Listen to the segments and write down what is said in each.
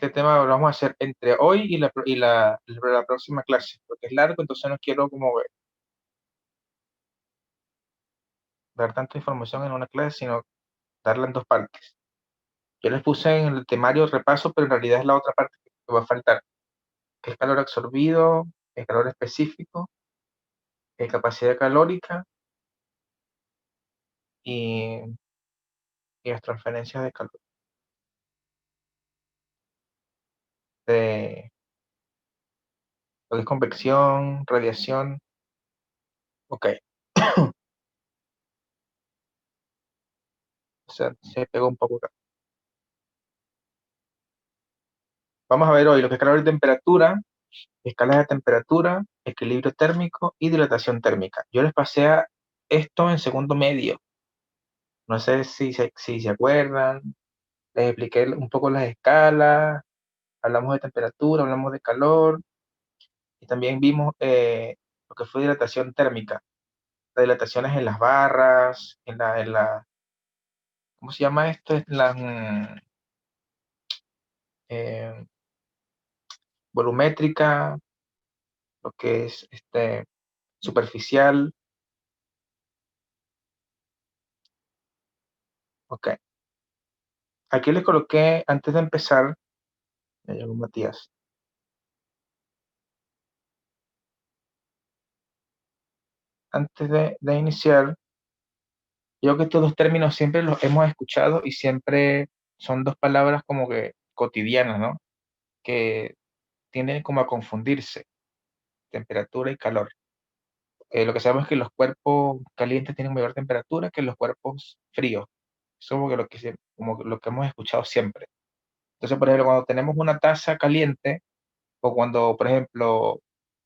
este tema lo vamos a hacer entre hoy y la próxima clase, porque es largo, entonces no quiero como dar tanta información en una clase, sino darla en dos partes. Yo les puse en el temario repaso, pero en realidad es la otra parte que va a faltar, que es calor absorbido, el calor específico, capacidad calórica y, y las transferencias de calor, de lo que es convección, radiación. Ok, o sea, se pegó un poco acá. Vamos a ver hoy lo que es calor y temperatura, escalas de temperatura, equilibrio térmico y dilatación térmica. Yo les pasé a esto en segundo medio. No sé si se acuerdan. Les expliqué un poco las escalas, hablamos de temperatura, hablamos de calor y también vimos lo que fue dilatación térmica. La dilatación es en las barras, ¿cómo se llama esto? En la eh, volumétrica, lo que es superficial. Ok. Aquí les coloqué, antes de empezar, me llamó Matías. Antes de iniciar, yo creo que estos dos términos siempre los hemos escuchado y siempre son dos palabras como que cotidianas, ¿no? Que tienden como a confundirse, temperatura y calor. Lo que sabemos es que los cuerpos calientes tienen mayor temperatura que los cuerpos fríos. Eso es como que como lo que hemos escuchado siempre. Entonces, por ejemplo, cuando tenemos una taza caliente o cuando, por ejemplo,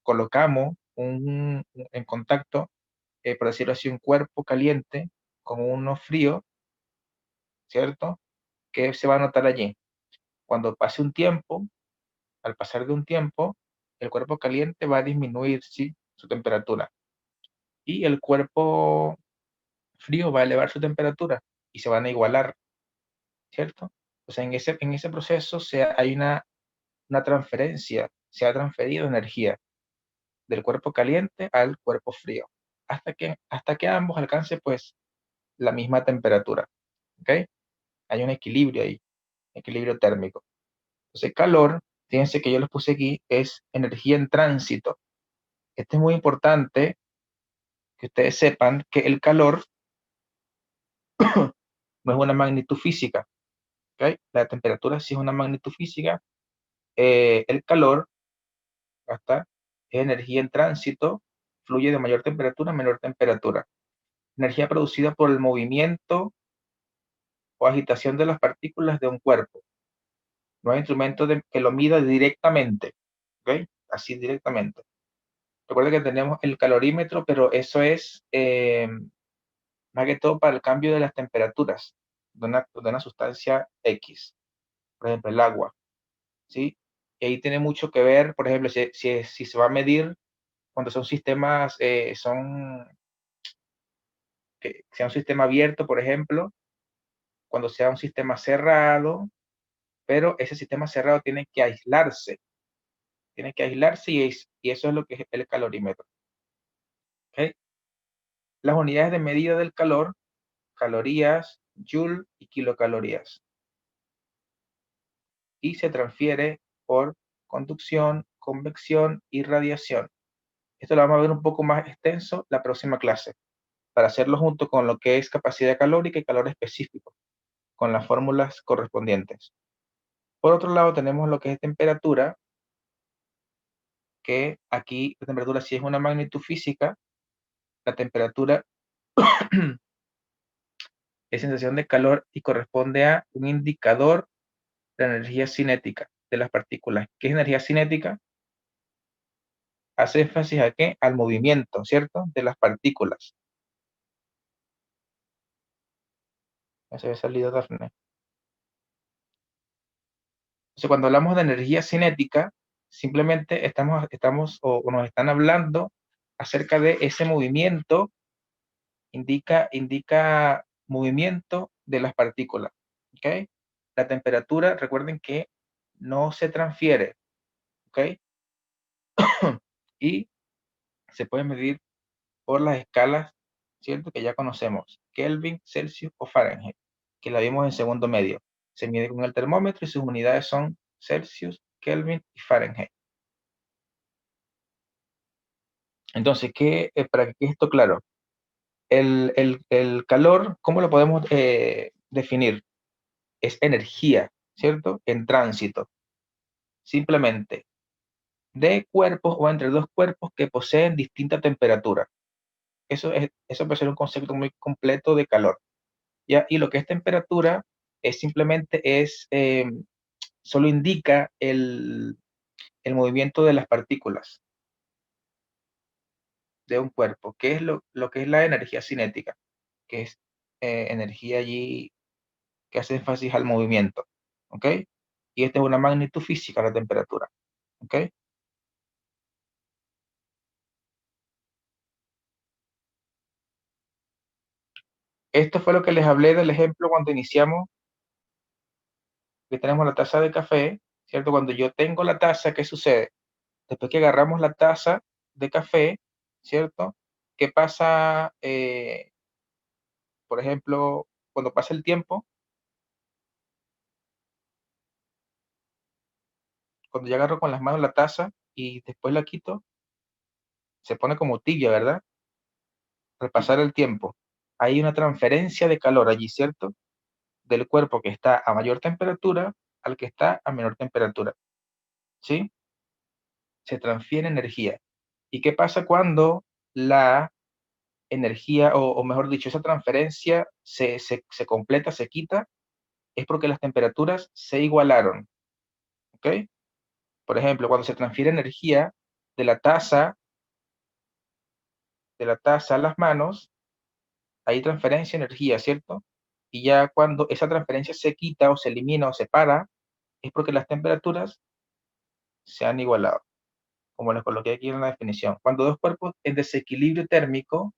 colocamos en contacto, por decirlo así, un cuerpo caliente con uno frío, ¿cierto? ¿Qué se va a notar allí? Cuando pase un tiempo, al pasar de un tiempo, el cuerpo caliente va a disminuir, ¿sí? Su temperatura y el cuerpo frío va a elevar su temperatura y se van a igualar, ¿cierto? O sea, en ese proceso hay una transferencia, se ha transferido energía del cuerpo caliente al cuerpo frío, hasta que ambos alcancen pues la misma temperatura, ¿ok? Hay un equilibrio ahí, equilibrio térmico. Entonces, calor, fíjense que yo les puse aquí, es energía en tránsito. Esto es muy importante que ustedes sepan que el calor no es una magnitud física, ¿ok? La temperatura sí es una magnitud física. El calor, ¿está? Es energía en tránsito, fluye de mayor temperatura a menor temperatura. Energía producida por el movimiento o agitación de las partículas de un cuerpo. No hay instrumento que lo mida directamente, ¿ok? Así directamente. Recuerda que tenemos el calorímetro, pero eso es más que todo para el cambio de las temperaturas de una sustancia X, por ejemplo, el agua, ¿sí? Y ahí tiene mucho que ver, por ejemplo, si se va a medir cuando son sistemas, que sea un sistema abierto, por ejemplo, cuando sea un sistema cerrado, pero ese sistema cerrado tiene que aislarse y eso es lo que es el calorímetro, ¿ok? Las unidades de medida del calor, calorías, joule y kilocalorías, y se transfiere por conducción, convección y radiación. Esto lo vamos a ver un poco más extenso la próxima clase, para hacerlo junto con lo que es capacidad calórica y calor específico, con las fórmulas correspondientes. Por otro lado, tenemos lo que es temperatura, que aquí la temperatura sí es una magnitud física. La temperatura es sensación de calor y corresponde a un indicador de energía cinética de las partículas. ¿Qué es energía cinética? Hace énfasis a qué? Al movimiento, ¿cierto? De las partículas. Ya se había salido Dafne. Entonces, cuando hablamos de energía cinética, simplemente estamos o nos están hablando acerca de ese movimiento, indica movimiento de las partículas, ¿ok? La temperatura, recuerden que no se transfiere, ¿ok? Y se puede medir por las escalas, ¿cierto? Que ya conocemos, Kelvin, Celsius o Fahrenheit, que la vimos en segundo medio. Se mide con el termómetro y sus unidades son Celsius, Kelvin y Fahrenheit. Entonces, para que quede esto claro, el calor, ¿cómo lo podemos definir? Es energía, ¿cierto? En tránsito, simplemente de cuerpos o entre dos cuerpos que poseen distinta temperatura. Eso puede ser un concepto muy completo de calor. ¿Ya? Y lo que es temperatura es simplemente solo indica el movimiento de las partículas de un cuerpo, que es lo que es la energía cinética, que es energía allí que hace énfasis al movimiento, ¿ok? Y esta es una magnitud física, la temperatura, ¿ok? Esto fue lo que les hablé del ejemplo cuando iniciamos, que tenemos la taza de café, ¿cierto? Cuando yo tengo la taza, ¿qué sucede? Después que agarramos la taza de café, ¿cierto? ¿Qué pasa, por ejemplo, cuando pasa el tiempo? Cuando yo agarro con las manos la taza y después la quito, se pone como tibia, ¿verdad? Al pasar el tiempo. Hay una transferencia de calor allí, ¿cierto? Del cuerpo que está a mayor temperatura al que está a menor temperatura, ¿sí? Se transfiere energía. ¿Y qué pasa cuando la energía, o mejor dicho, esa transferencia se completa, se quita? Es porque las temperaturas se igualaron, ¿ok? Por ejemplo, cuando se transfiere energía de la taza, de la taza a las manos, hay transferencia de energía, ¿cierto? Y ya cuando esa transferencia se quita o se elimina o se para, es porque las temperaturas se han igualado, como les coloqué aquí en la definición. Cuando dos cuerpos en desequilibrio térmico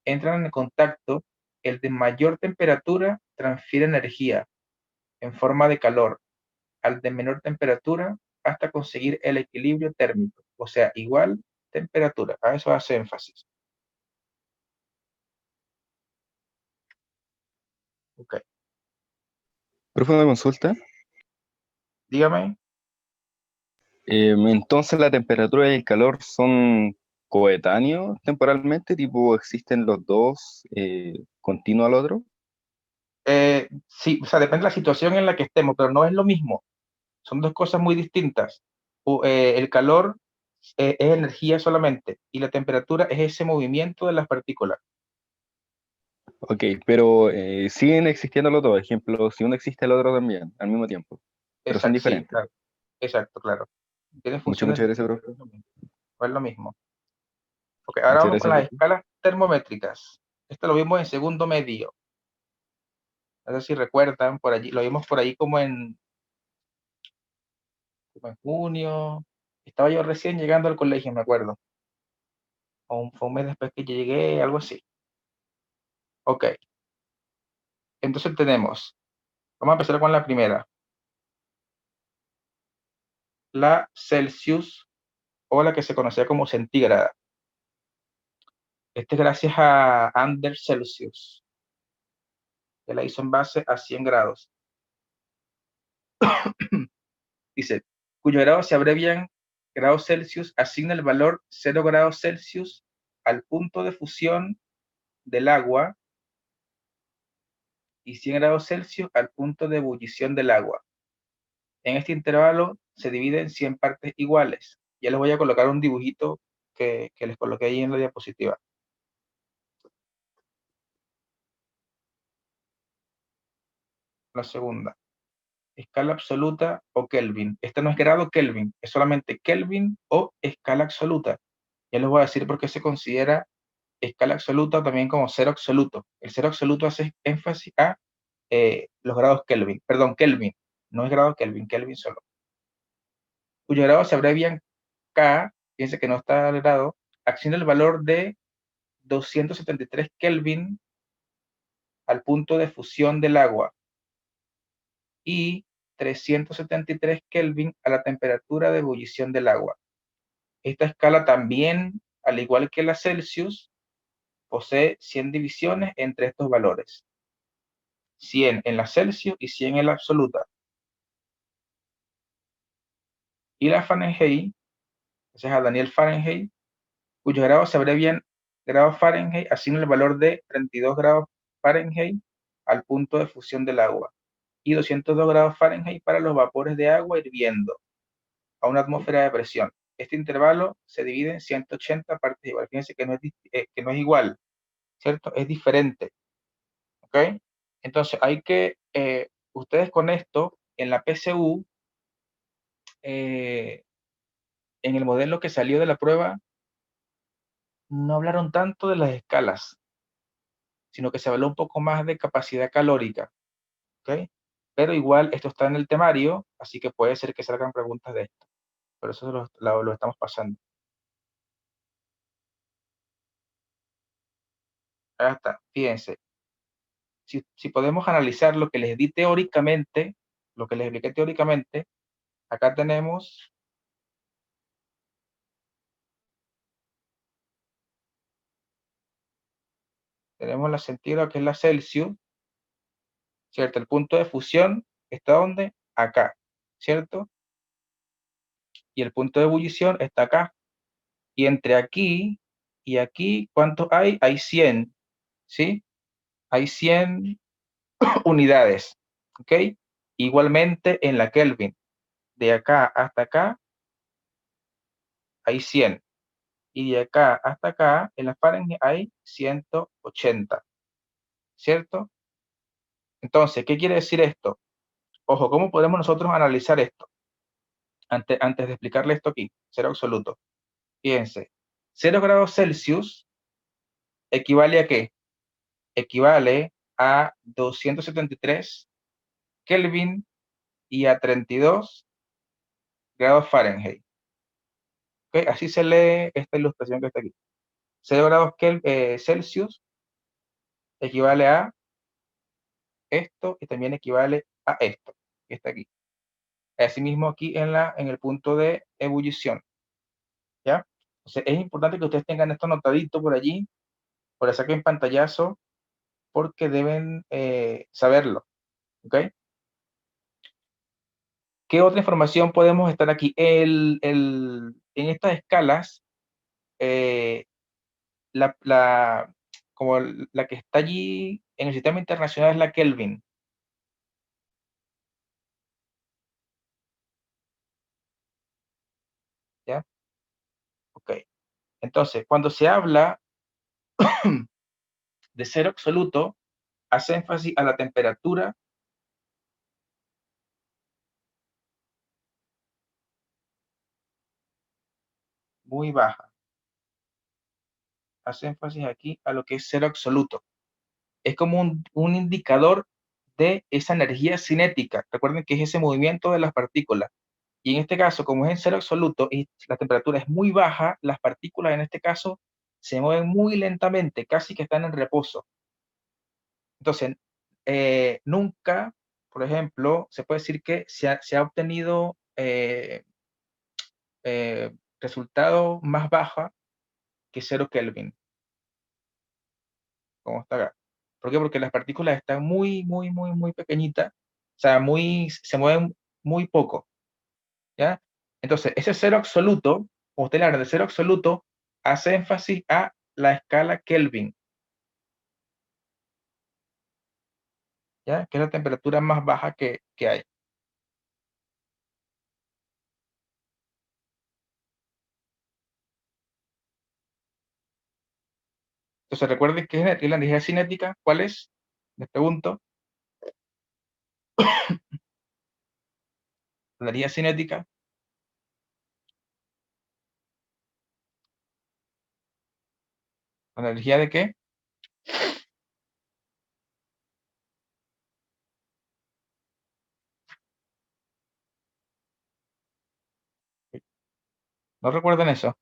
entran en contacto, el de mayor temperatura transfiere energía en forma de calor al de menor temperatura hasta conseguir el equilibrio térmico, o sea, igual temperatura. A eso hace énfasis. Ok, Profe, una consulta. dígame. Entonces, ¿la temperatura y el calor son coetáneos temporalmente? Tipo, ¿existen los dos continuo al otro? Sí, o sea, depende de la situación en la que estemos, pero no es lo mismo. Son dos cosas muy distintas. El calor es energía solamente y la temperatura es ese movimiento de las partículas. Ok, pero siguen existiendo los dos. Ejemplo, si uno existe, el otro también, al mismo tiempo. Pero son Exacto, sí, diferentes. claro. Exacto, claro. Tienen funciones Muchas gracias, distintas, profe. no es lo mismo. Ok, ahora Muchas vamos con gracias, las profe. escalas termométricas. Esto lo vimos en segundo medio. No sé si recuerdan, por allí, lo vimos por ahí como en junio. Estaba yo recién llegando al colegio, me acuerdo. Fue un mes después que yo llegué, algo así. Ok, entonces vamos a empezar con la primera, la Celsius o la que se conocía como centígrada. Este es gracias a Anders Celsius, que la hizo en base a 100 grados. Dice, cuyo grado se abrevian grados Celsius, asigna el valor 0 grados Celsius al punto de fusión del agua y 100 grados Celsius al punto de ebullición del agua. En este intervalo se divide en 100 partes iguales. Ya les voy a colocar un dibujito que les coloqué ahí en la diapositiva. La segunda, escala absoluta o Kelvin. Este no es grado Kelvin, es solamente Kelvin o escala absoluta. Ya les voy a decir por qué se considera escala absoluta también como cero absoluto. El cero absoluto hace énfasis a los grados Kelvin, perdón, Kelvin, no es grado Kelvin, Kelvin solo, cuyo grado se abrevian K, fíjense que no está el grado, acciona el valor de 273 Kelvin al punto de fusión del agua y 373 Kelvin a la temperatura de ebullición del agua. Esta escala también, al igual que la Celsius, posee 100 divisiones entre estos valores. 100 en la Celsius y 100 en la absoluta. Y la Fahrenheit, gracias a Daniel Fahrenheit, cuyos grados se abrevian grados Fahrenheit, asigna el valor de 32 grados Fahrenheit al punto de fusión del agua y 202 grados Fahrenheit para los vapores de agua hirviendo a una atmósfera de presión. Este intervalo se divide en 180 partes iguales. Fíjense que no es igual, ¿cierto? Es diferente, ¿ok? Entonces hay que, ustedes con esto, en la PSU, en el modelo que salió de la prueba, no hablaron tanto de las escalas, sino que se habló un poco más de capacidad calórica, ¿ok? Pero igual esto está en el temario, así que puede ser que salgan preguntas de esto. Por eso lo estamos pasando. Ahí está, fíjense. Si podemos analizar lo que les di teóricamente, lo que les expliqué teóricamente, acá tenemos la centígrada que es la Celsius, ¿cierto? El punto de fusión está ¿dónde? Acá, ¿cierto? Y el punto de ebullición está acá. Y entre aquí y aquí, ¿cuántos hay? Hay 100, ¿sí? Hay 100 unidades, ¿ok? Igualmente en la Kelvin, de acá hasta acá hay 100. Y de acá hasta acá, en la Fahrenheit hay 180, ¿cierto? Entonces, ¿qué quiere decir esto? Ojo, ¿cómo podemos nosotros analizar esto? Antes de explicarle esto aquí, cero absoluto. Fíjense, 0 grados Celsius equivale a qué? Equivale a 273 Kelvin y a 32 grados Fahrenheit. ¿Ok? Así se lee esta ilustración que está aquí. 0 grados Celsius equivale a esto y también equivale a esto, que está aquí. Asimismo aquí en el punto de ebullición, ¿ya? Entonces es importante que ustedes tengan esto anotadito por allí, por eso que en pantallazo, porque deben saberlo, ¿ok? ¿Qué otra información podemos estar aquí? En estas escalas, eh, la, como la que está allí en el sistema internacional es la Kelvin, ¿ya? Ok. Entonces, cuando se habla de cero absoluto, hace énfasis a la temperatura muy baja. Hace énfasis aquí a lo que es cero absoluto. Es como un indicador de esa energía cinética. Recuerden que es ese movimiento de las partículas. Y en este caso, como es en cero absoluto y la temperatura es muy baja, las partículas en este caso se mueven muy lentamente, casi que están en reposo. Entonces, nunca, por ejemplo, se puede decir que se ha obtenido resultado más baja que 0 Kelvin, como está acá. ¿Por qué? Porque las partículas están muy pequeñitas, o sea, se mueven muy poco, ¿ya? Entonces, ese cero absoluto, como usted habla de cero absoluto, hace énfasis a la escala Kelvin, ¿ya? Que es la temperatura más baja que hay. Entonces, recuerden que es la energía cinética, ¿cuál es? Les pregunto, la energía cinética, ¿la energía de qué? ¿No recuerdan eso?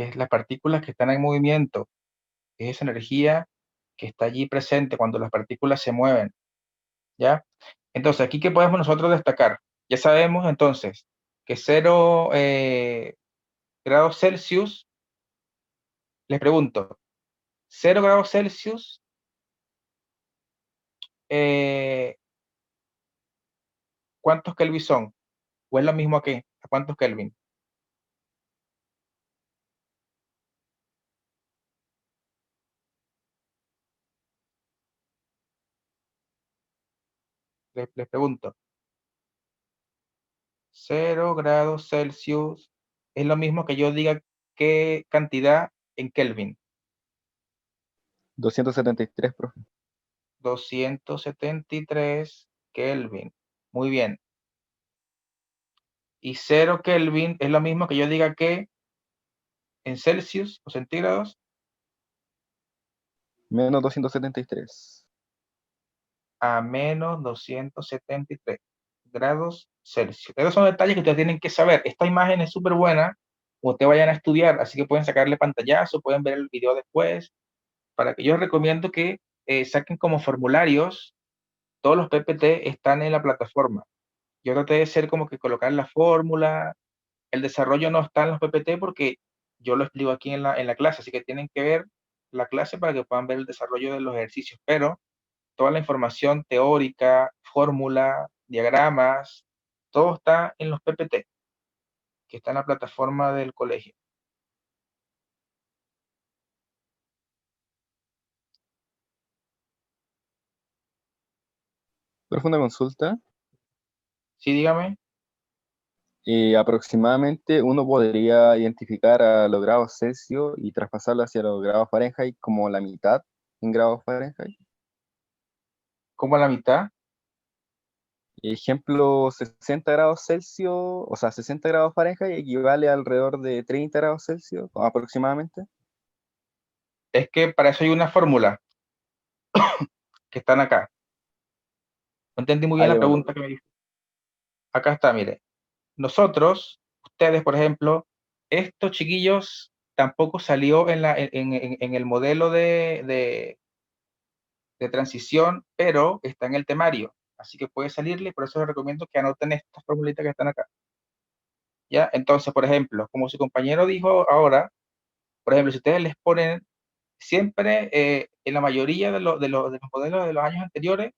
es las partículas que están en movimiento, es esa energía que está allí presente cuando las partículas se mueven, ¿ya? Entonces, aquí, ¿qué podemos nosotros destacar? Ya sabemos entonces que 0 grados Celsius, les pregunto, 0 grados Celsius, eh, ¿cuántos Kelvin son? ¿O es lo mismo aquí? ¿A cuántos Kelvin? Les pregunto. 0 grados Celsius es lo mismo que yo diga qué cantidad en Kelvin. 273, profe. 273 Kelvin. Muy bien. Y 0 Kelvin es lo mismo que yo diga que en Celsius o centígrados Menos 273. a menos 273 grados Celsius. Esos son detalles que ustedes tienen que saber. Esta imagen es súper buena, como ustedes vayan a estudiar, así que pueden sacarle pantallazo, pueden ver el video después, para que yo recomiendo que saquen como formularios. Todos los PPT están en la plataforma. Yo traté de hacer como que colocar la fórmula, el desarrollo no está en los PPT porque yo lo explico aquí en la clase, así que tienen que ver la clase para que puedan ver el desarrollo de los ejercicios, pero toda la información teórica, fórmula, diagramas, todo está en los PPT, que está en la plataforma del colegio. Profe, una consulta. Sí, dígame. Aproximadamente uno podría identificar a los grados Celsius y traspasarlo hacia los grados Fahrenheit como la mitad en grados Fahrenheit. ¿Cómo a la mitad? Ejemplo, 60 grados Celsius, o sea, 60 grados Fahrenheit equivale a alrededor de 30 grados Celsius aproximadamente. Es que para eso hay una fórmula que están acá. No entendí muy bien Ahí la bueno, pregunta que me dijo. Acá está, mire. Nosotros, ustedes, por ejemplo, estos chiquillos tampoco salió en el modelo de transición, pero está en el temario. Así que puede salirle, por eso les recomiendo que anoten estas formulitas que están acá. ¿Ya? Entonces, por ejemplo, como su compañero dijo ahora, por ejemplo, si ustedes les ponen siempre, en la mayoría de los modelos de los años anteriores,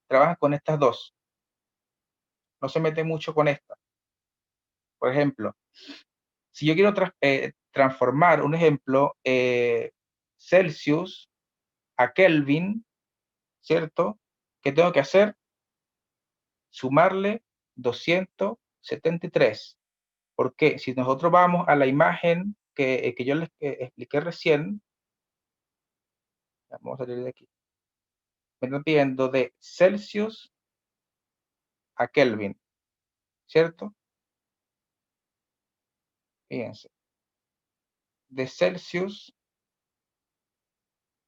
trabajan con estas dos. No se meten mucho con esta. Por ejemplo, si yo quiero transformar, un ejemplo, Celsius a Kelvin, ¿cierto? ¿Qué tengo que hacer? Sumarle 273. ¿Por qué? Si nosotros vamos a la imagen que yo les expliqué recién, vamos a salir de aquí, me están pidiendo de Celsius a Kelvin, ¿cierto? Fíjense, de Celsius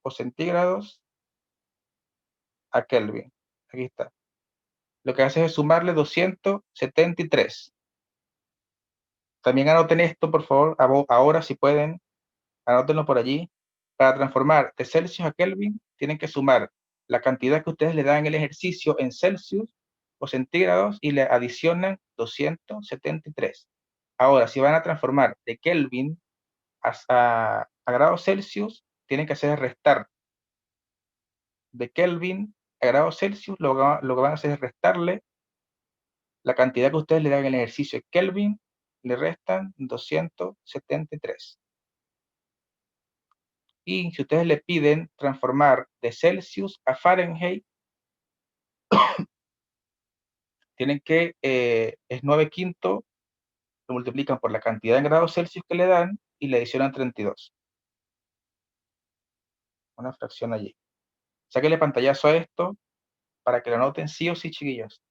o centígrados a Kelvin. Aquí está. Lo que hace es sumarle 273. También anoten esto, por favor, ahora si pueden, anótenlo por allí. Para transformar de Celsius a Kelvin, tienen que sumar la cantidad que ustedes le dan en el ejercicio en Celsius o centígrados y le adicionan 273. Ahora, si van a transformar de Kelvin a grados Celsius, tienen que hacer es restar. De Kelvin a grados Celsius, lo que van a hacer es restarle la cantidad que ustedes le dan en el ejercicio en Kelvin, le restan 273. Y si ustedes le piden transformar de Celsius a Fahrenheit, tienen que, es 9 quintos, lo multiplican por la cantidad en grados Celsius que le dan y le adicionan 32. Una fracción allí. Sáquenle pantallazo a esto para que lo anoten sí o sí, chiquillos.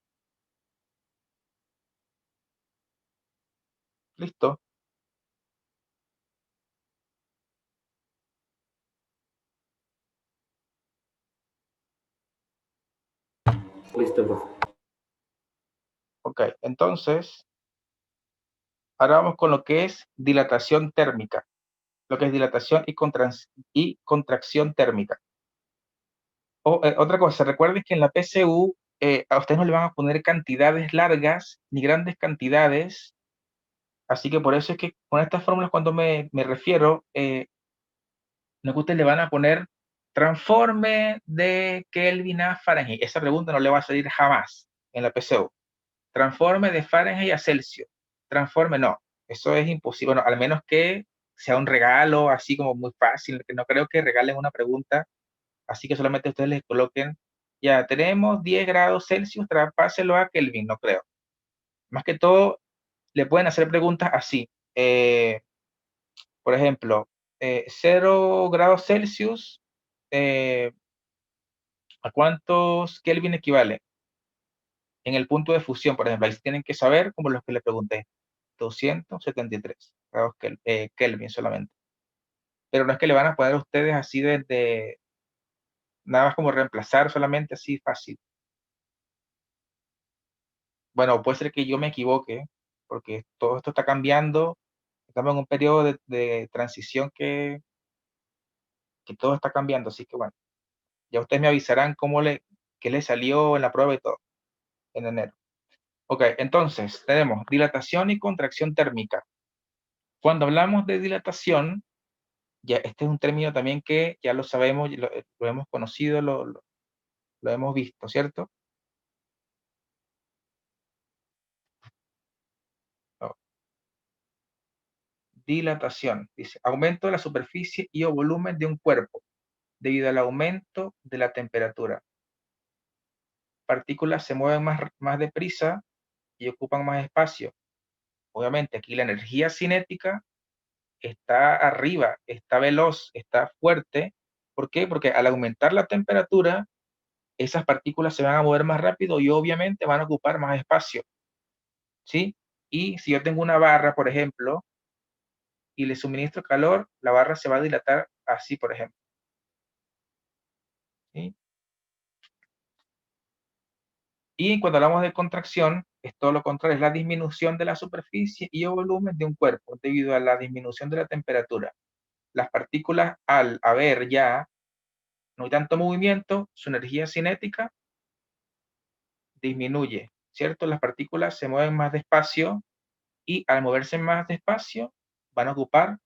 ¿Listo? Listo, profe. Ok, entonces, ahora vamos con lo que es dilatación térmica. lo que es dilatación y contracción térmica. Otra cosa, recuerden que en la PSU a ustedes no le van a poner cantidades largas ni grandes cantidades, así que por eso es que con estas fórmulas cuando me refiero, no es que ustedes le van a poner transforme de Kelvin a Fahrenheit. Esa pregunta no le va a salir jamás en la PSU. Transforme de Fahrenheit a Celsius. Transforme, no. Eso es imposible. Bueno, al menos que sea un regalo así como muy fácil, que no creo que regalen una pregunta, así que solamente ustedes les coloquen, ya tenemos 10 grados Celsius, traspáselo a Kelvin, no creo. Más que todo, le pueden hacer preguntas así. Por ejemplo, 0 grados Celsius, ¿a cuántos Kelvin equivale? En el punto de fusión, por ejemplo, ahí tienen que saber, como los que le pregunté, 273 grados Kelvin solamente. Pero no es que le van a poner a ustedes así de nada más como reemplazar solamente así fácil. Bueno, puede ser que yo me equivoque, porque todo esto está cambiando. Estamos en un periodo de transición que todo está cambiando, así que bueno, ya ustedes me avisarán qué le salió en la prueba y todo, en enero. Ok, entonces tenemos dilatación y contracción térmica. Cuando hablamos de dilatación, ya este es un término también que ya lo sabemos, lo hemos conocido, lo hemos visto, ¿cierto? No. Dilatación, dice, aumento de la superficie y o volumen de un cuerpo debido al aumento de la temperatura. Partículas se mueven más deprisa y ocupan más espacio. Obviamente aquí la energía cinética está arriba, está veloz, está fuerte. ¿Por qué? Porque al aumentar la temperatura, esas partículas se van a mover más rápido y obviamente van a ocupar más espacio, ¿sí? Y si yo tengo una barra, por ejemplo, y le suministro calor, la barra se va a dilatar así, por ejemplo, ¿sí? Y cuando hablamos de contracción, es todo lo contrario, es la disminución de la superficie y o volumen de un cuerpo debido a la disminución de la temperatura. Las partículas, al haber ya no hay tanto movimiento, su energía cinética disminuye, ¿cierto? Las partículas se mueven más despacio y al moverse más despacio van a ocupar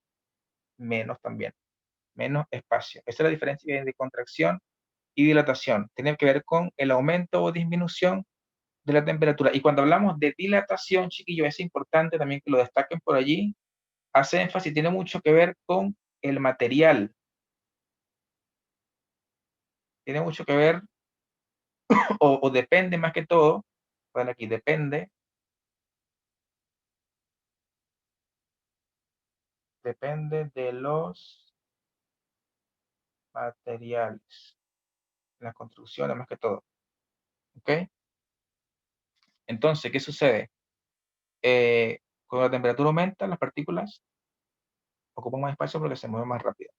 menos también, menos espacio. Esa es la diferencia entre contracción y dilatación. Tiene que ver con el aumento o disminución de la temperatura. Y cuando hablamos de dilatación, chiquillos, es importante también que lo destaquen por allí. Hace énfasis, tiene mucho que ver con el material. Tiene mucho que ver, o depende más que todo, bueno, aquí depende de los materiales, las construcciones más que todo. ¿Ok? Entonces, ¿qué sucede? Cuando la temperatura aumenta, las partículas ocupan más espacio porque se mueven más rápido.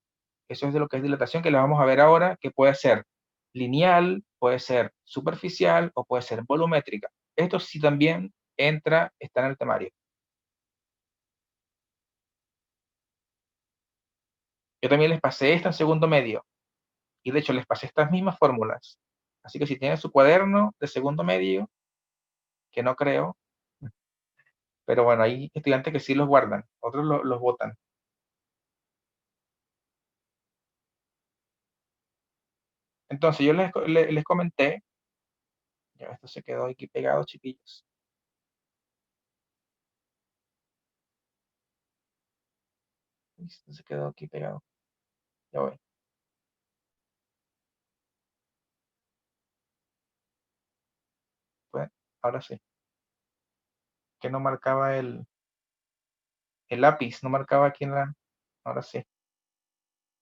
Eso es de lo que es dilatación, que la vamos a ver ahora, que puede ser lineal, puede ser superficial o puede ser volumétrica. Esto sí también está en el temario. Yo también les pasé esto en segundo medio y de hecho les pasé estas mismas fórmulas. Así que si tienen su cuaderno de segundo medio, que no creo, pero bueno, hay estudiantes que sí los guardan, otros los botan. Entonces yo les comenté, ya esto se quedó aquí pegado, chiquillos. Esto se quedó aquí pegado. Ya voy. Pues, ahora sí. Que no marcaba el lápiz, no marcaba aquí en la... Ahora sí.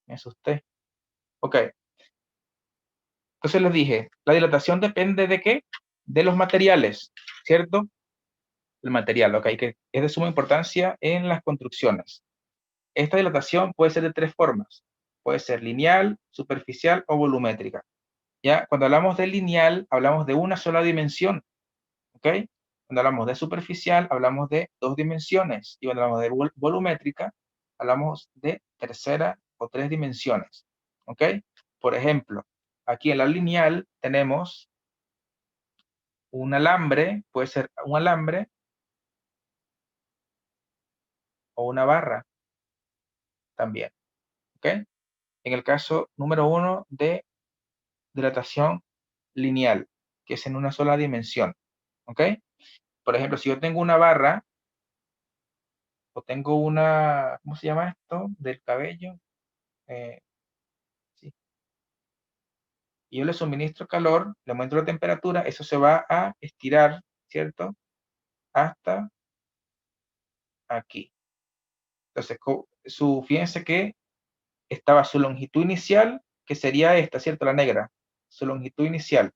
Me asusté. Ok. Entonces les dije, la dilatación depende de qué? De los materiales, ¿cierto? El material, ok, que es de suma importancia en las construcciones. Esta dilatación puede ser de tres formas. Puede ser lineal, superficial o volumétrica. ¿Ya? Cuando hablamos de lineal, hablamos de una sola dimensión. ¿Ok? Cuando hablamos de superficial, hablamos de dos dimensiones. Y cuando hablamos de volumétrica, hablamos de tercera o tres dimensiones, ¿ok? Por ejemplo, aquí en la lineal tenemos un alambre, puede ser un alambre o una barra también, ¿ok? En el caso número 1 de dilatación lineal, que es en una sola dimensión, ¿ok? Por ejemplo, si yo tengo una barra o tengo una, ¿cómo se llama esto? Del cabello. Sí. Y yo le suministro calor, le aumento la temperatura, eso se va a estirar, ¿cierto? Hasta aquí. Entonces, fíjense que estaba su longitud inicial, que sería esta, ¿cierto? La negra. Su longitud inicial.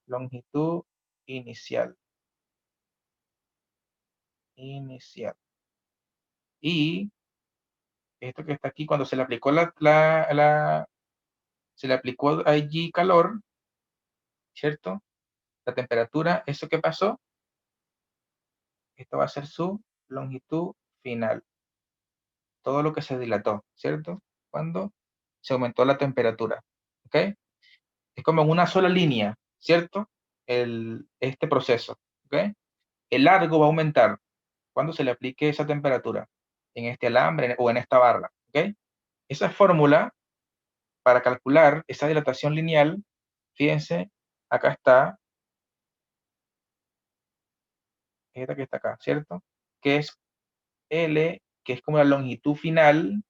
Longitud inicial. Inicial. Y esto que está aquí, cuando se le aplicó se le aplicó allí calor, ¿cierto? La temperatura, ¿eso qué pasó? Esto va a ser su longitud final. Todo lo que se dilató, ¿cierto? Cuando se aumentó la temperatura, ¿ok? Es como en una sola línea, ¿cierto? Este proceso, ¿ok? El largo va a aumentar cuando se le aplique esa temperatura en este alambre o en esta barra, ¿ok? Esa fórmula para calcular esa dilatación lineal, fíjense, acá está, esta que está acá, ¿cierto? Que es L, que es como la longitud final,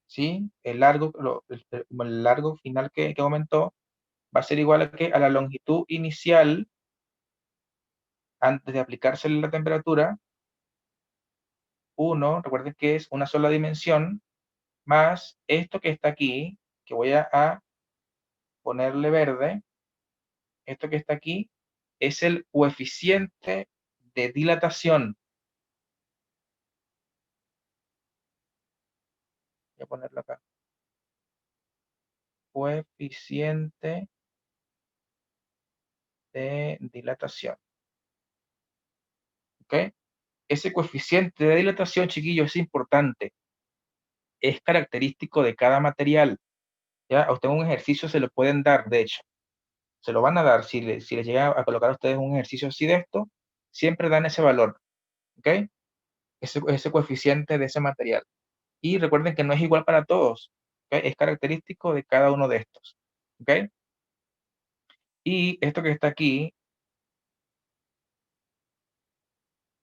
¿sí? El largo, como el largo final que aumentó, va a ser igual a la longitud inicial antes de aplicarse la temperatura. 1, recuerden que es una sola dimensión, más esto que está aquí, que voy a ponerle verde, esto que está aquí, es el coeficiente de dilatación. Voy a ponerlo acá. Coeficiente de dilatación. ¿Ok? Ese coeficiente de dilatación, chiquillos, es importante. Es característico de cada material. ¿Ya? A usted un ejercicio se lo pueden dar, de hecho. Se lo van a dar. Si les llega a colocar a ustedes un ejercicio así de esto, siempre dan ese valor. ¿Ok? Ese coeficiente de ese material. Y recuerden que no es igual para todos. ¿Ok? Es característico de cada uno de estos. ¿Ok? Y esto que está aquí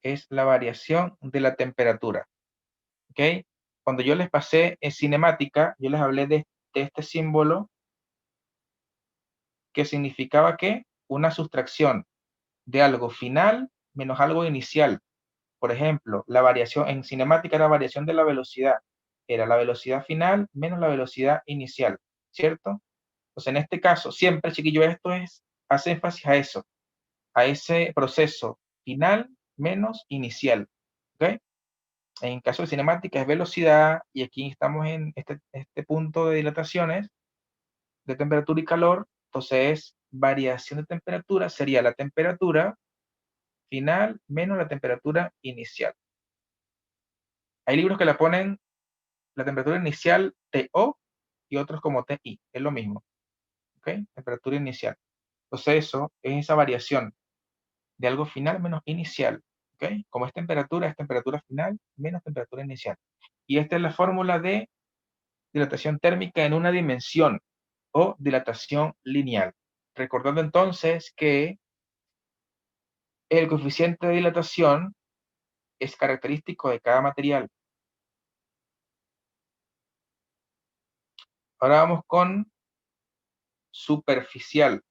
es la variación de la temperatura. ¿Ok? Cuando yo les pasé en cinemática, yo les hablé de este símbolo que significaba que una sustracción de algo final menos algo inicial. Por ejemplo, la variación en cinemática era la variación de la velocidad. Era la velocidad final menos la velocidad inicial, ¿cierto? Pues en este caso, siempre, chiquillo, hace énfasis a eso, a ese proceso final menos inicial, ¿ok? En caso de cinemática es velocidad y aquí estamos en este punto de dilataciones de temperatura y calor, entonces es variación de temperatura, sería la temperatura final menos la temperatura inicial. Hay libros que la ponen la temperatura inicial TO y otros como TI, es lo mismo, ¿ok? Temperatura inicial. Entonces eso es esa variación de algo final menos inicial, ¿ok? Como es temperatura final menos temperatura inicial. Y esta es la fórmula de dilatación térmica en una dimensión o dilatación lineal. Recordando entonces que el coeficiente de dilatación es característico de cada material. Ahora vamos con superficial.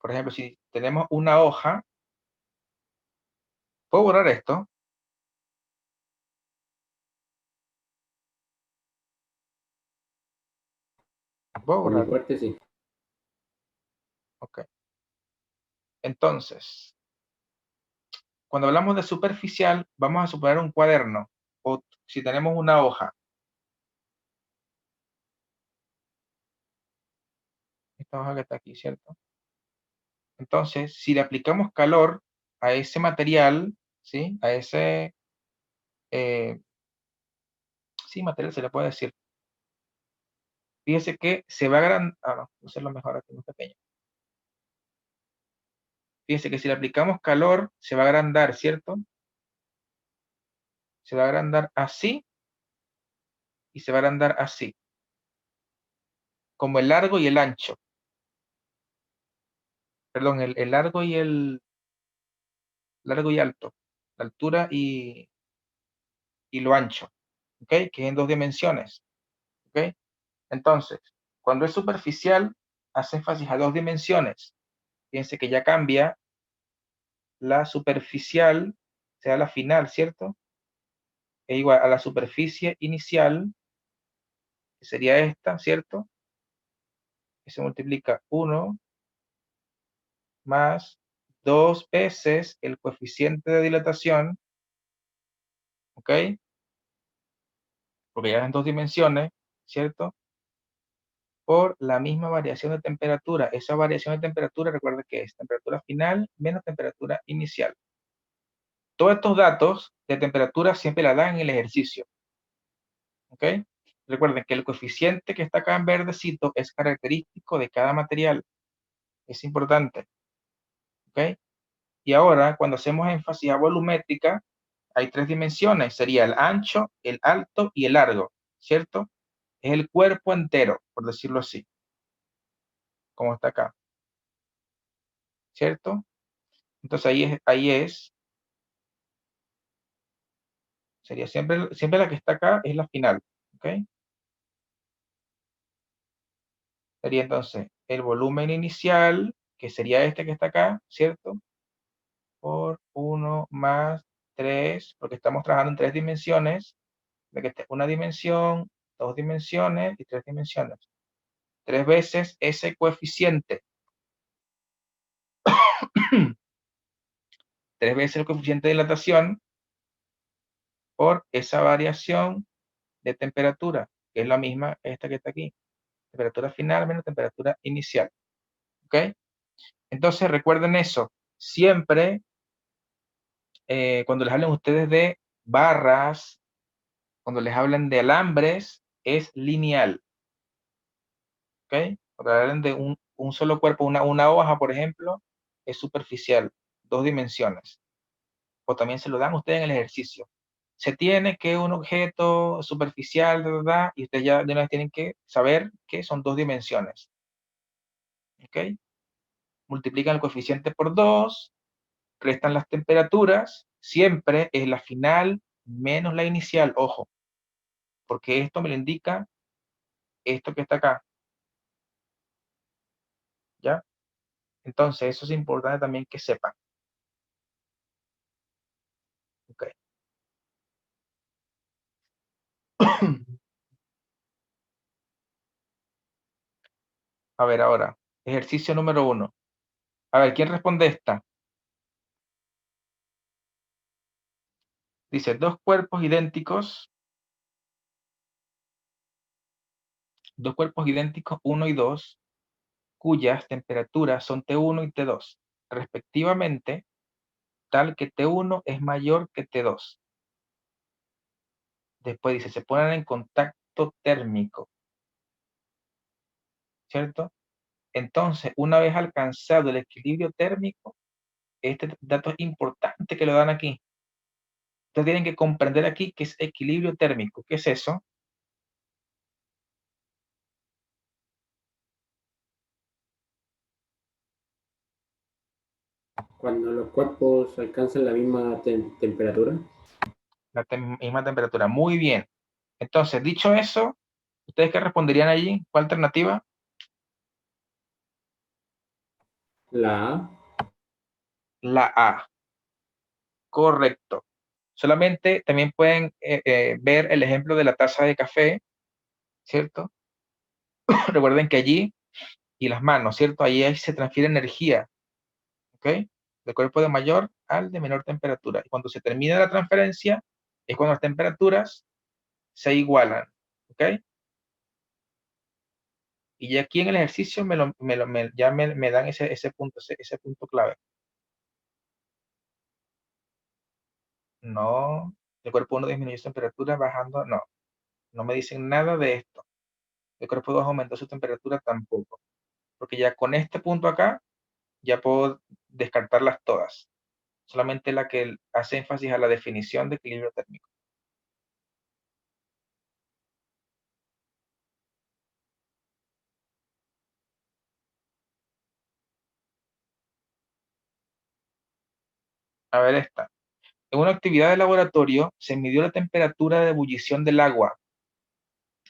Por ejemplo, si tenemos una hoja, ¿puedo borrar esto? ¿Puedo Por mi borrarlo? parte, sí. Ok. Entonces, cuando hablamos de superficial, vamos a suponer un cuaderno, o si tenemos una hoja. Esta hoja que está aquí, ¿cierto? Entonces, si le aplicamos calor a ese material, ¿sí? A ese, sí, material se le puede decir. Fíjese que se va a agrandar, no, voy a hacerlo mejor aquí más pequeño. Fíjese que si le aplicamos calor, se va a agrandar, ¿cierto? Se va a agrandar así y se va a agrandar así, como el largo y el ancho. Perdón, el largo y alto, la altura y lo ancho, ¿ok? Que es en 2 dimensiones, ¿ok? Entonces, cuando es superficial, hace énfasis a 2 dimensiones. Fíjense que ya cambia la superficial, sea la final, ¿cierto? Es igual a la superficie inicial, que sería esta, ¿cierto? Que se multiplica 1 más 2 veces el coeficiente de dilatación, ¿ok? Porque ya en 2 dimensiones, ¿cierto? Por la misma variación de temperatura. Esa variación de temperatura, recuerda que es temperatura final menos temperatura inicial. Todos estos datos de temperatura siempre la dan en el ejercicio, ¿ok? Recuerden que el coeficiente que está acá en verdecito es característico de cada material. Es importante, ¿ok? Y ahora, cuando hacemos énfasis a volumétrica, hay 3 dimensiones. Sería el ancho, el alto y el largo, ¿cierto? Es el cuerpo entero, por decirlo así, como está acá, ¿cierto? Entonces sería siempre la que está acá es la final, ¿ok? Sería entonces el volumen inicial, que sería este que está acá, ¿cierto? Por 1 más 3, porque estamos trabajando en 3 dimensiones, de que esté una dimensión, 2 dimensiones y 3 dimensiones. 3 veces ese coeficiente. 3 veces el coeficiente de dilatación por esa variación de temperatura, que es la misma esta que está aquí. Temperatura final menos temperatura inicial. ¿Ok? Entonces recuerden eso. Siempre, cuando les hablen ustedes de barras, cuando les hablan de alambres, es lineal. ¿Ok? Cuando hablan de un solo cuerpo, una hoja, por ejemplo, es superficial, 2 dimensiones. O también se lo dan ustedes en el ejercicio. Se tiene que un objeto superficial, ¿verdad? Y ustedes ya de una vez tienen que saber que son 2 dimensiones. ¿Ok? Multiplican el coeficiente por 2, restan las temperaturas, siempre es la final menos la inicial, ojo, porque esto me lo indica esto que está acá, ¿ya? Entonces, eso es importante también que sepan. Ok. A ver, ahora, ejercicio número 1. A ver, ¿quién responde esta? Dice, dos cuerpos idénticos, 1 y 2, cuyas temperaturas son T1 y T2, respectivamente, tal que T1 es mayor que T2. Después dice, se ponen en contacto térmico, ¿cierto? Entonces, una vez alcanzado el equilibrio térmico, este dato es importante que lo dan aquí. Ustedes tienen que comprender aquí qué es equilibrio térmico. ¿Qué es eso? Cuando los cuerpos alcanzan la misma temperatura. La misma temperatura. Muy bien. Entonces, dicho eso, ¿ustedes qué responderían allí? ¿Cuál alternativa? La A. La A. Correcto. Solamente también pueden ver el ejemplo de la taza de café, ¿cierto? Recuerden que allí, y las manos, ¿cierto? Allí se transfiere energía, ¿ok? Del cuerpo de mayor al de menor temperatura. Y cuando se termina la transferencia, es cuando las temperaturas se igualan, ¿ok? Y ya aquí en el ejercicio ya me dan ese punto clave. No, el cuerpo 1 disminuyó su temperatura bajando, no, no me dicen nada de esto. El cuerpo 2 aumentó su temperatura tampoco, porque ya con este punto acá, ya puedo descartarlas todas. Solamente la que hace énfasis a la definición de equilibrio térmico. A ver esta. En una actividad de laboratorio se midió la temperatura de ebullición del agua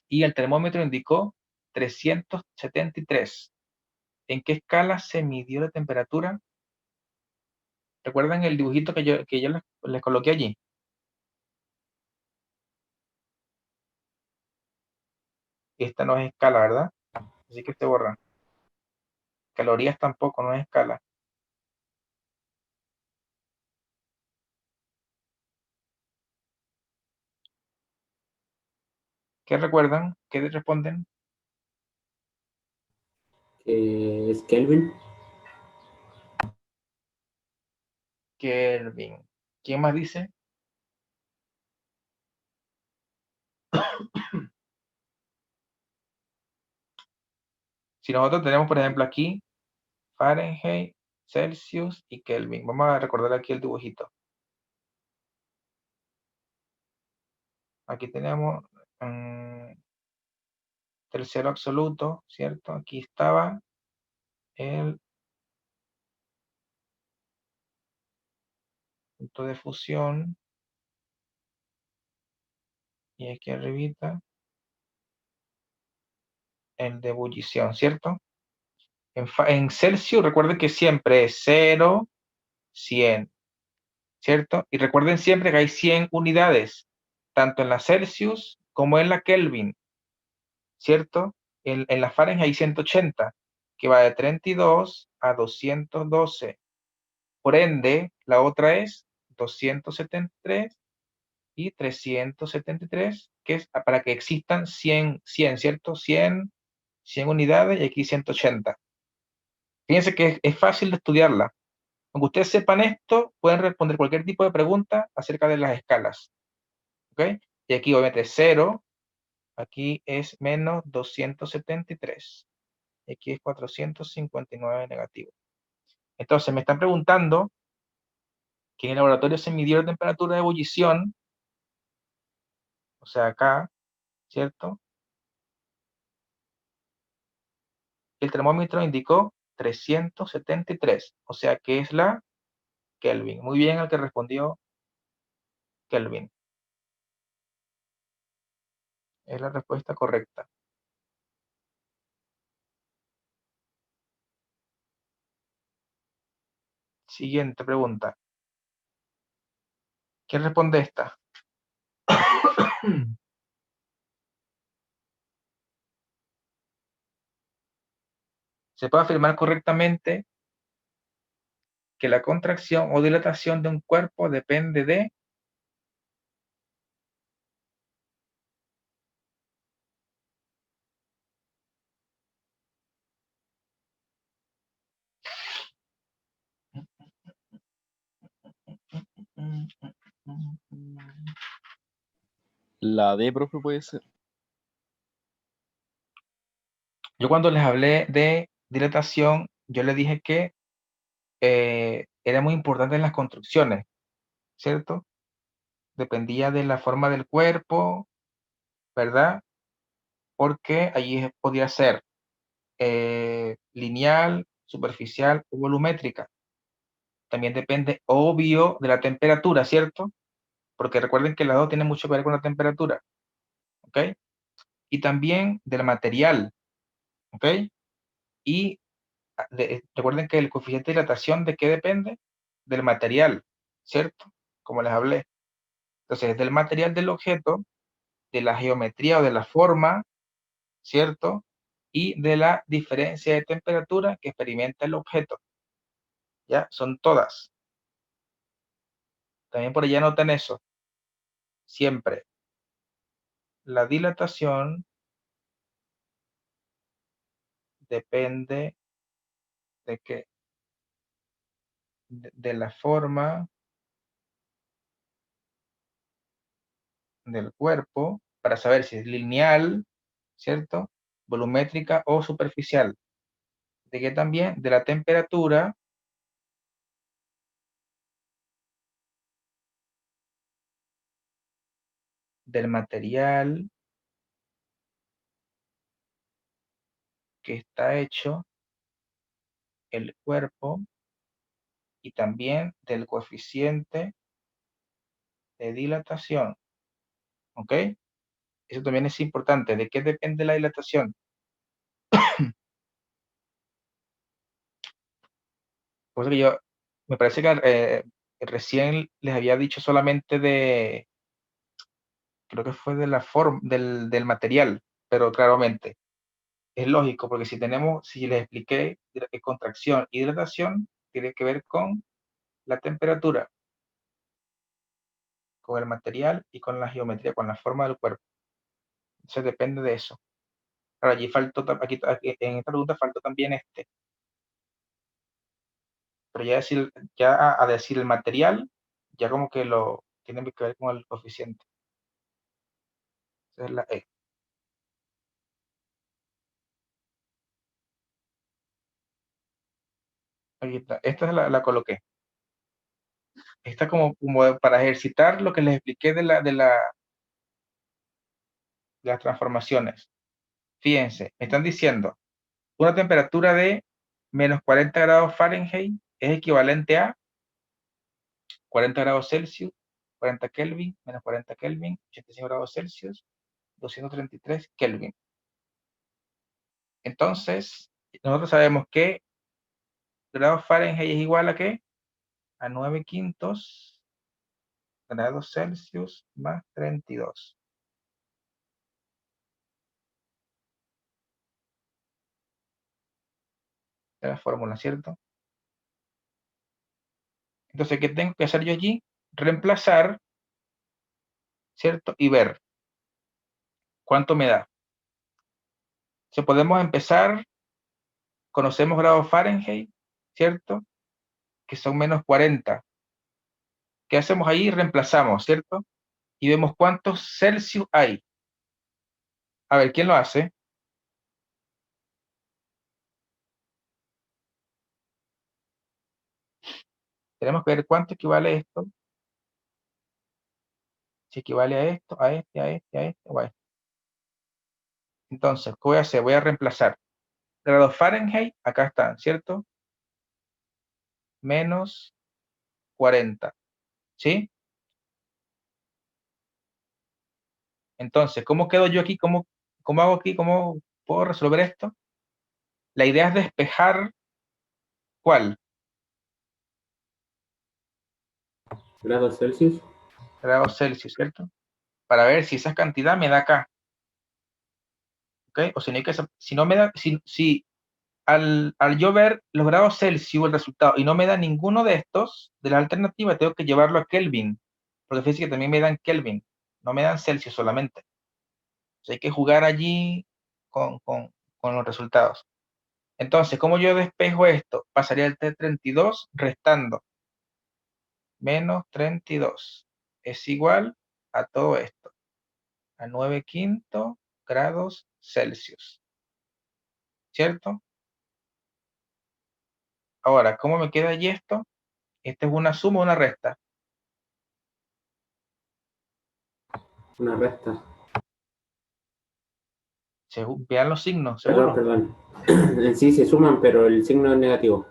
y el termómetro indicó 373. ¿En qué escala se midió la temperatura? ¿Recuerdan el dibujito que yo les coloqué allí? Esta no es escala, ¿verdad? Así que se borra. Calorías tampoco, no es escala. ¿Qué recuerdan? ¿Qué responden? ¿Es Kelvin? Kelvin. ¿Quién más dice? Si nosotros tenemos, por ejemplo, aquí Fahrenheit, Celsius y Kelvin. Vamos a recordar aquí el dibujito. Aquí tenemos tercero absoluto, ¿cierto? Aquí estaba el punto de fusión y aquí arribita el de ebullición, ¿cierto? En Celsius recuerden que siempre es 0, 100, ¿cierto? Y recuerden siempre que hay 100 unidades, tanto en la Celsius como en la Kelvin, ¿cierto? En la Fahrenheit hay 180, que va de 32 a 212. Por ende, la otra es 273 y 373, que es para que existan 100, ¿cierto? 100 unidades y aquí 180. Fíjense que es fácil de estudiarla. Aunque ustedes sepan esto, pueden responder cualquier tipo de pregunta acerca de las escalas. ¿Ok? Y aquí obviamente 0, aquí es menos 273. Y aquí es 459 negativo. Entonces me están preguntando que en el laboratorio se midió la temperatura de ebullición, o sea acá, ¿cierto? El termómetro indicó 373, o sea que es la Kelvin. Muy bien al que respondió Kelvin. Es la respuesta correcta. Siguiente pregunta. ¿Quién responde esta? Se puede afirmar correctamente que la contracción o dilatación de un cuerpo depende de... La D, profe, puede ser. Yo cuando les hablé de dilatación, yo les dije que era muy importante en las construcciones, ¿cierto? Dependía de la forma del cuerpo, ¿verdad? Porque allí podía ser lineal, superficial o volumétrica. También depende, obvio, de la temperatura, ¿cierto? Porque recuerden que las dos tienen mucho que ver con la temperatura, ¿ok? Y también del material, ¿ok? Y recuerden que el coeficiente de dilatación, ¿de qué depende? Del material, ¿cierto? Como les hablé. Entonces, es del material del objeto, de la geometría o de la forma, ¿cierto? Y de la diferencia de temperatura que experimenta el objeto. ¿Ya? Son todas. También por allá noten eso. Siempre. La dilatación depende de qué, de la forma del cuerpo para saber si es lineal, ¿cierto? Volumétrica o superficial. ¿De qué también? De la temperatura del material que está hecho el cuerpo y también del coeficiente de dilatación. ¿Ok? Eso también es importante. ¿De qué depende la dilatación? Por eso que yo, me parece que recién les había dicho solamente de, creo que fue de la forma, del material, pero claramente es lógico, porque si les expliqué que contracción y dilatación, tiene que ver con la temperatura, con el material y con la geometría, con la forma del cuerpo. Entonces depende de eso. Ahora, allí faltó, aquí en esta pregunta faltó también pero ya a decir el material, ya como que lo tiene que ver con el coeficiente. Esa es la E. Aquí está. Esta la coloqué. Esta como para ejercitar lo que les expliqué de las transformaciones. Fíjense, me están diciendo, una temperatura de menos 40 grados Fahrenheit es equivalente a 40 grados Celsius, 40 Kelvin, menos 40 Kelvin, 85 grados Celsius, 233 Kelvin. Entonces, nosotros sabemos que grados Fahrenheit es igual a ¿qué? A 9 quintos grados Celsius más 32. De la fórmula, ¿cierto? Entonces, ¿qué tengo que hacer yo allí? Reemplazar, ¿cierto? Y ver cuánto me da. Si podemos empezar, conocemos grados Fahrenheit, ¿cierto? Que son menos 40. ¿Qué hacemos ahí? Reemplazamos, ¿cierto? Y vemos cuántos Celsius hay. A ver, ¿quién lo hace? Tenemos que ver cuánto equivale esto. Si equivale a esto, a este, a este, a este, o a este. Entonces, ¿qué voy a hacer? Voy a reemplazar. Grados Fahrenheit, acá están, ¿cierto? Menos 40. ¿Sí? Entonces, ¿cómo quedo yo aquí? ¿Cómo hago aquí? ¿Cómo puedo resolver esto? La idea es despejar, ¿cuál? Grados Celsius. Grados Celsius, ¿cierto? Para ver si esa cantidad me da acá. ¿Ok? O si no, si no me da, si al yo ver los grados Celsius, el resultado, y no me da ninguno de estos, de las alternativas, tengo que llevarlo a Kelvin. Porque fíjense que también me dan Kelvin, no me dan Celsius solamente. Entonces hay que jugar allí con los resultados. Entonces, ¿cómo yo despejo esto? Pasaría el T32 restando menos 32. Es igual a todo esto, a 9 quintos grados Celsius. ¿Cierto? Ahora, ¿cómo me queda allí esto? Esta es una suma o una resta. Una recta. Vean los signos, Perdón, ¿seguro? perdón. En sí se suman, pero el signo es negativo.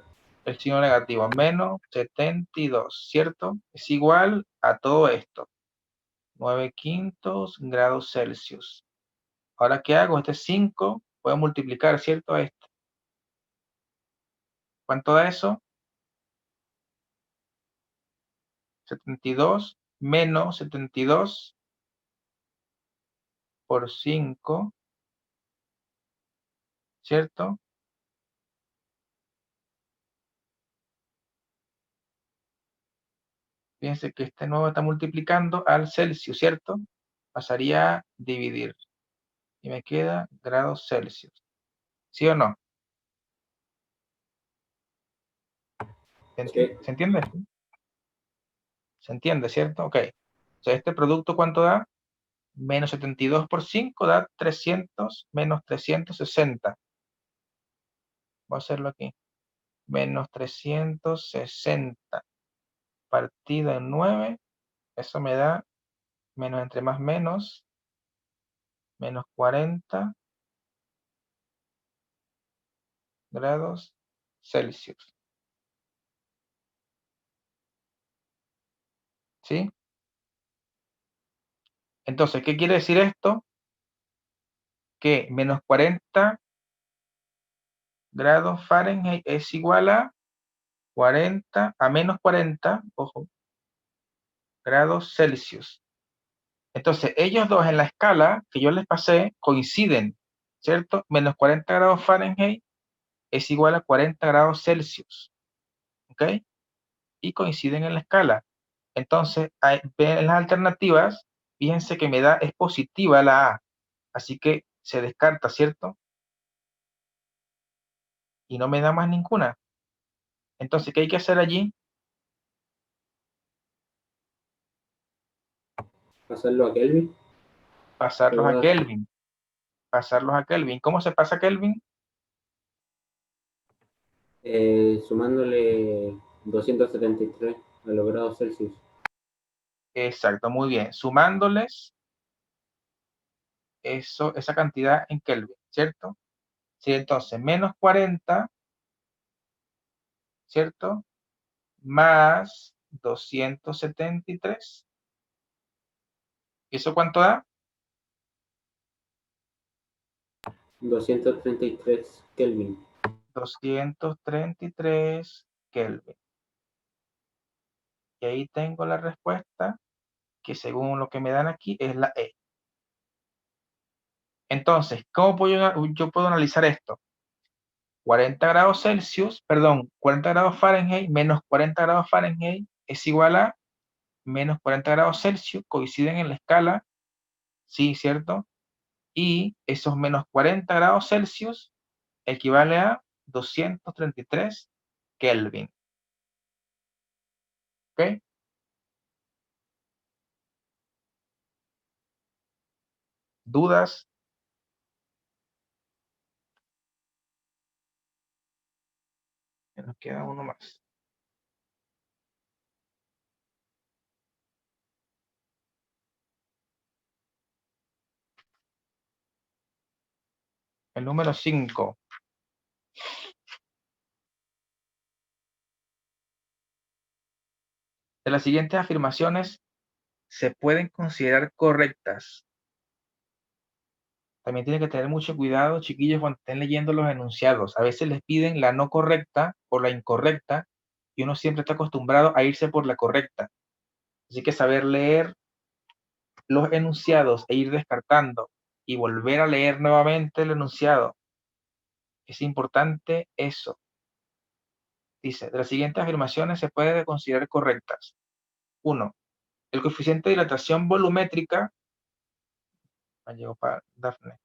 El signo negativo, menos 72, ¿cierto? Es igual a todo esto, 9 quintos grados Celsius. Ahora, ¿qué hago? Este 5, voy a multiplicar, ¿cierto? A este. ¿Cuánto da eso? 72 menos 72 por 5, ¿cierto? Fíjense que este nuevo está multiplicando al Celsius, ¿cierto? Pasaría a dividir. Y me queda grados Celsius. ¿Sí o no? Sí. ¿Se entiende? ¿Se entiende, cierto? Ok. O sea, ¿este producto cuánto da? Menos 72 por 5 da 300 menos 360. Voy a hacerlo aquí. Menos 360 partido en 9. Eso me da menos entre más menos 40 grados Celsius. ¿Sí? Entonces, ¿qué quiere decir esto? Que menos 40 grados Fahrenheit es igual a 40 a menos 40, ojo, grados Celsius. Entonces, ellos dos en la escala que yo les pasé coinciden, ¿cierto? Menos 40 grados Fahrenheit es igual a 40 grados Celsius, ¿ok? Y coinciden en la escala. Entonces, ven las alternativas, fíjense que me da, es positiva la A, así que se descarta, ¿cierto? Y no me da más ninguna. Entonces, ¿qué hay que hacer allí? Pasarlo a Kelvin. Pasarlos a ¿Verdad? Kelvin. Pasarlos a Kelvin. ¿Cómo se pasa a Kelvin? Sumándole 273 a los grados Celsius. Exacto, muy bien. Sumándoles esa cantidad en Kelvin, ¿cierto? Sí, entonces, menos 40, ¿cierto? Más 273. ¿Y eso cuánto da? 233 Kelvin. 233 Kelvin. Y ahí tengo la respuesta, que según lo que me dan aquí es la E. Entonces, ¿cómo yo puedo analizar esto? 40 grados Celsius, perdón, 40 grados Fahrenheit menos 40 grados Fahrenheit es igual a menos 40 grados Celsius, coinciden en la escala, sí, ¿cierto? Y esos menos 40 grados Celsius equivale a 233 Kelvin. ¿Ok? ¿Dudas? Nos queda uno más. El número 5. De las siguientes afirmaciones se pueden considerar correctas. También tienen que tener mucho cuidado, chiquillos, cuando estén leyendo los enunciados. A veces les piden la no correcta o la incorrecta y uno siempre está acostumbrado a irse por la correcta. Así que saber leer los enunciados e ir descartando y volver a leer nuevamente el enunciado. Es importante eso. Dice, de las siguientes afirmaciones se puede considerar correctas. 1. El coeficiente de dilatación volumétrica. Llegó para Dafne.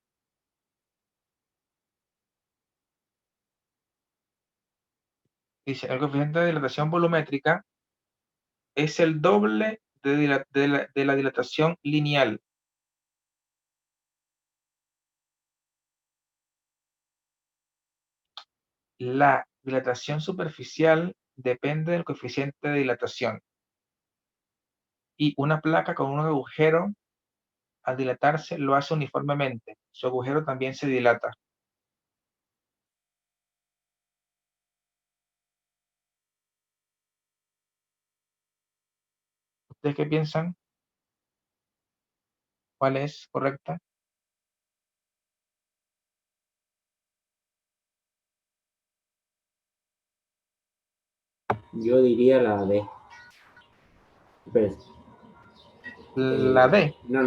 Dice, el coeficiente de dilatación volumétrica es el doble de la dilatación lineal. La dilatación superficial depende del coeficiente de dilatación. Y una placa con un agujero, al dilatarse, lo hace uniformemente. Su agujero también se dilata. ¿Ustedes qué piensan? ¿Cuál es correcta? Yo diría la D. Espérense. La D. No.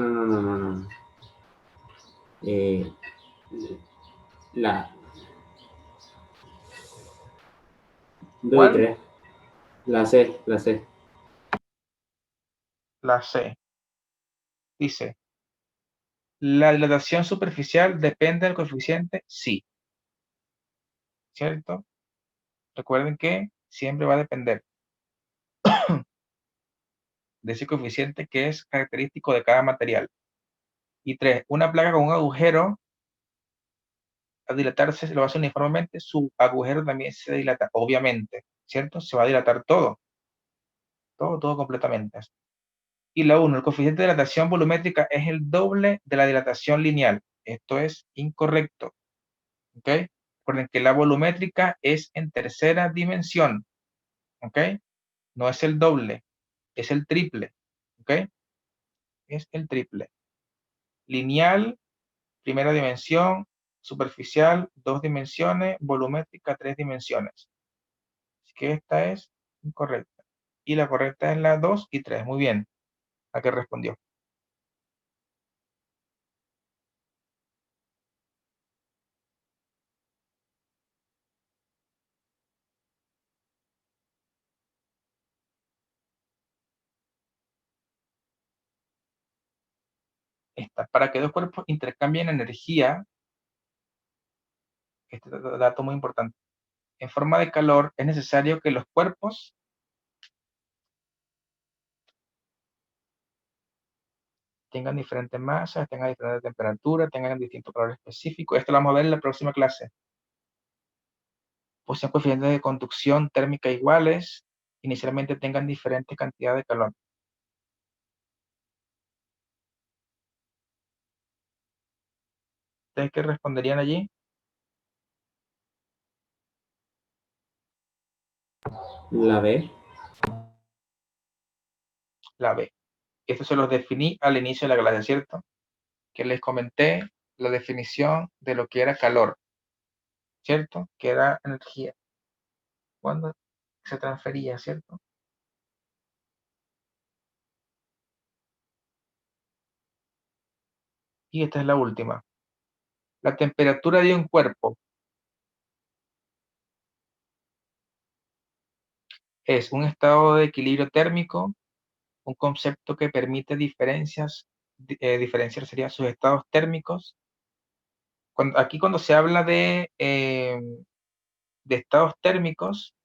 La 2 y ¿Cuál? 3. La C. La C. Dice, ¿la dilatación superficial depende del coeficiente? Sí. ¿Cierto? Recuerden que siempre va a depender de ese coeficiente que es característico de cada material. Y 3, una placa con un agujero, al dilatarse se lo hace uniformemente, su agujero también se dilata, obviamente, ¿cierto? Se va a dilatar todo, todo completamente. Y la 1, el coeficiente de dilatación volumétrica es el doble de la dilatación lineal. Esto es incorrecto, ¿ok? Recuerden que la volumétrica es en tercera dimensión, ¿ok? No es el doble, es el triple, ¿ok? Es el triple. Lineal, primera dimensión, superficial, 2 dimensiones, volumétrica, 3 dimensiones. Así que esta es incorrecta. Y la correcta es la 2 y 3. Muy bien. ¿A qué respondió? Esta. Para que dos cuerpos intercambien energía, este dato muy importante, en forma de calor, es necesario que los cuerpos tengan diferentes masas, tengan diferentes temperaturas, tengan distinto calor específico. Esto lo vamos a ver en la próxima clase. Poseen coeficientes de conducción térmica iguales, inicialmente tengan diferentes cantidades de calor. ¿Ustedes qué responderían allí? La B. La B. Esto se los definí al inicio de la clase, ¿cierto? Que les comenté la definición de lo que era calor, ¿cierto? Que era energía. Cuando se transfería, ¿cierto? Y esta es la última. La temperatura de un cuerpo es un estado de equilibrio térmico, un concepto que permite diferenciar sería sus estados térmicos. Aquí cuando se habla de estados térmicos,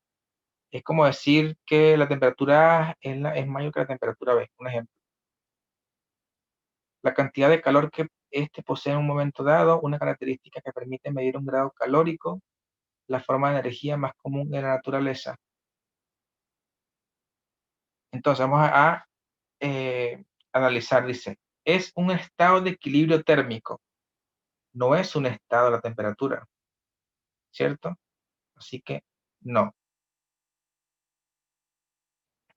es como decir que la temperatura A es mayor que la temperatura B. Un ejemplo. La cantidad de calor que éste posee en un momento dado, una característica que permite medir un grado calórico, la forma de energía más común de la naturaleza. Entonces vamos a analizar, dice, es un estado de equilibrio térmico, no es un estado de la temperatura, ¿cierto? Así que no.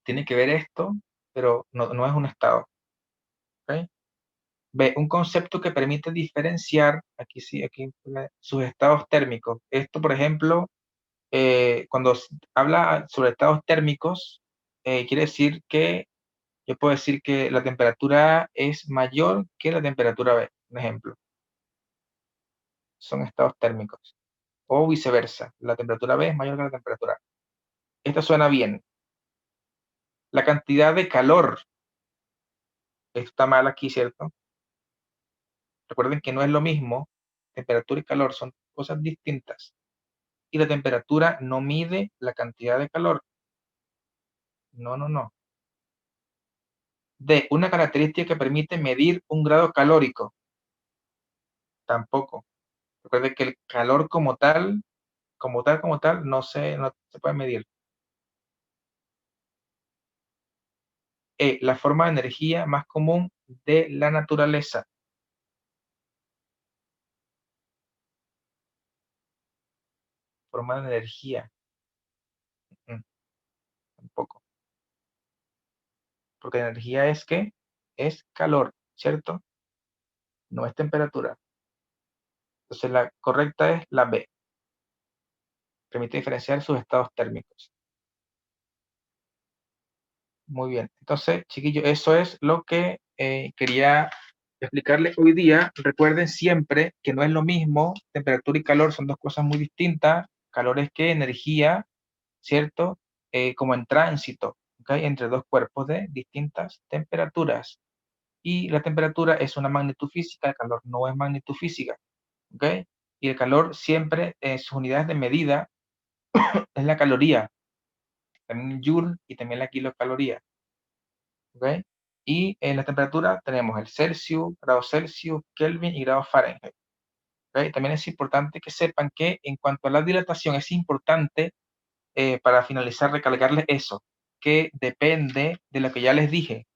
Tiene que ver esto, pero no es un estado. ¿Ok? B, un concepto que permite diferenciar, aquí sí, aquí sus estados térmicos. Esto, por ejemplo, cuando habla sobre estados térmicos, quiere decir que yo puedo decir que la temperatura A es mayor que la temperatura B, un ejemplo. Son estados térmicos. O viceversa, la temperatura B es mayor que la temperatura A. Esto suena bien. La cantidad de calor, esto está mal aquí, ¿cierto? Recuerden que no es lo mismo, temperatura y calor son cosas distintas. Y la temperatura no mide la cantidad de calor. No. D, una característica que permite medir un grado calórico. Tampoco. Recuerden que el calor como tal, no se puede medir. E, la forma de energía más común de la naturaleza. Forma de energía. Tampoco. Porque energía es ¿qué? Es calor, ¿cierto? No es temperatura. Entonces la correcta es la B. Permite diferenciar sus estados térmicos. Muy bien. Entonces, chiquillos, eso es lo que quería explicarles hoy día. Recuerden siempre que no es lo mismo, temperatura y calor son dos cosas muy distintas. Calor es que energía, ¿cierto? Como en tránsito, ¿ok? Entre dos cuerpos de distintas temperaturas. Y la temperatura es una magnitud física, el calor no es magnitud física, ¿ok? Y el calor siempre, sus unidades de medida es la caloría, también el joule y también la kilocaloría, ¿ok? Y en la temperatura tenemos el Celsius, grados Celsius, Kelvin y grados Fahrenheit. ¿Ok? También es importante que sepan que en cuanto a la dilatación es importante, para finalizar, recalcarles eso, que depende de lo que ya les dije,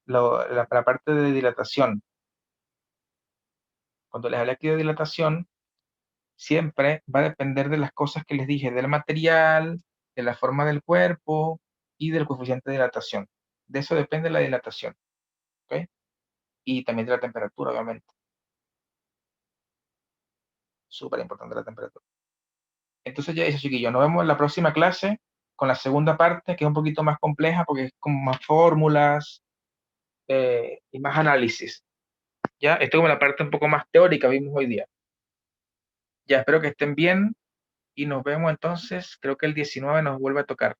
la parte de dilatación. Cuando les hablé aquí de dilatación, siempre va a depender de las cosas que les dije, del material, de la forma del cuerpo y del coeficiente de dilatación. De eso depende la dilatación, ¿ok? Y también de la temperatura, obviamente. Súper importante la temperatura. Entonces ya eso, chiquillos, nos vemos en la próxima clase con la segunda parte, que es un poquito más compleja porque es con más fórmulas y más análisis. Ya, esto es como la parte un poco más teórica vimos hoy día. Ya, espero que estén bien y nos vemos entonces, creo que el 19 nos vuelve a tocar.